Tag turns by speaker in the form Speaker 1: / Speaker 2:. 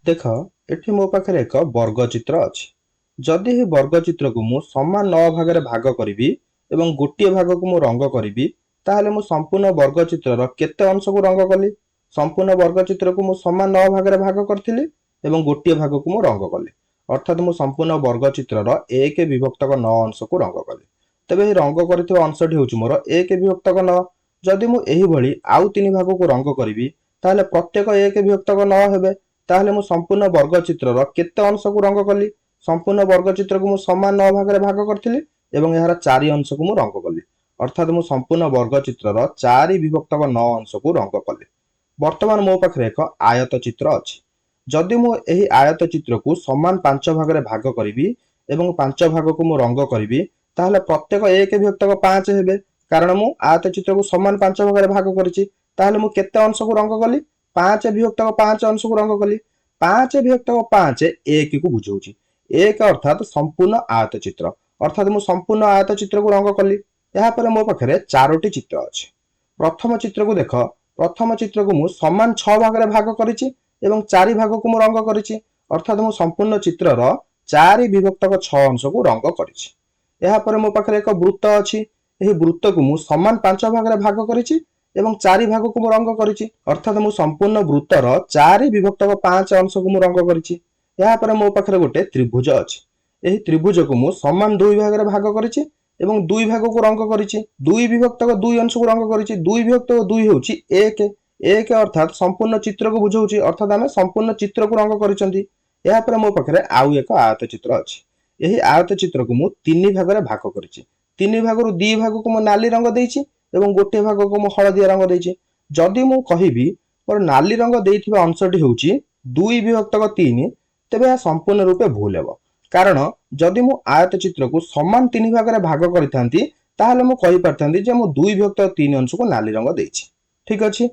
Speaker 1: देख एठी मो पाखरे एक वर्गचित्र अछि। जदि ही वर्गचित्र को मु समान 9 भागरे भाग करिवि एवं गोटिए भाग को मु रंग करिवि ताहेले मु संपूर्ण वर्गचित्रर केते अंश को रंग कली। संपूर्ण वर्गचित्र को मु समान 9 भागरे भाग करथिली एवं गोटिए भाग को मु रंग कली। अर्थात मु संपूर्ण वर्गचित्रर 1 विभक्तक 9 अंश को रंग कली। तेबे ही रंग करथिबा अंशटी होउची मोर 1 विभक्तक 9। जदि मु एही भली आउ 3 भाग को रंग करिवि ताहेले प्रत्येक 1 विभक्तक 9 हेबे। ताहले मु संपूर्ण वर्गचित्रर केते अंश को रंग कली। संपूर्ण वर्गचित्र को मु समान 9 भागरे भाग करथिली एवं एहार 4 अंश को मु रंग कली। अर्थात मु संपूर्ण वर्गचित्रर 4 विभक्तक 9 अंश को रंग कली। वर्तमान मो पाखरे एक आयत चित्र अछि। जदि मु एही आयत चित्र को समान 5 भागरे भाग करिवि एवं 5 भाग को मु रंग करिवि ताहले प्रत्येक 1 विभक्तक 5 हेबे। कारण मु आयत चित्र को समान 5 भागरे भाग करिछि ताहले मु केते अंश को रंग कली। 5 विभक्तक 5 अंश को रंग कली। 5 विभक्तक 5 1 को बुझाउछि। 1 अर्थात संपूर्ण आयत चित्र। अर्थात मु संपूर्ण आयत चित्र को रंग कली। यहाँ पर मो पाखरे 4टी चित्र अछि। प्रथम चित्र को देख। प्रथम चित्र को मु समान 6 भागरे भाग करिछि एवं 4 भाग को मु रंग करिछि। अर्थात मु संपूर्ण चित्रर 4 विभक्तक 6 अंश को रंग करिछि। यहाँ पर मो पाखरे एक वृत्त अछि। एही वृत्त को मु समान 5 भागरे भाग करिछि एवं 4 भाग को मु रंग करिछि। अर्थात मु संपूर्ण वृत्तर 4 विभक्तक 5 अंश को मु रंग करिछि। यहाँ पर मो पाखरे गोटे त्रिभुज अछि। एही त्रिभुज को मु समान 2 भागरे भाग करिछि एवं 2 भाग को रंग करिछि। 2 विभक्तक 2 अंश को रंग करिछि। 2 विभक्तक 2 होउछि 1। 1 अर्थात संपूर्ण चित्र को बुझाउछि। अर्थात आमे संपूर्ण चित्र को रंग करिसंती। यहाँ पर मो पाखरे आउ एक आयत चित्र अछि। एही आयत चित्र को मु 3 भागरे भाग करिछि। 3 भागरु 2 भाग को मु नाली रंग देइछि एवं गोटे भाग को मु हळदिया रंग देइछि। जदि मु कहिबि मोर नाली रंग देइथिबा अंशटी होउछि 2 विभक्तक 3 तेबे या संपूर्ण रूपे भूल हेबो। कारण जदि मु आयत चित्र को समान 3 भागरे भाग करिथांती ताहले मु कहि परथांती जे मु 2 विभक्तक 3 अंश को नाली रंग देइछि। ठीक अछि।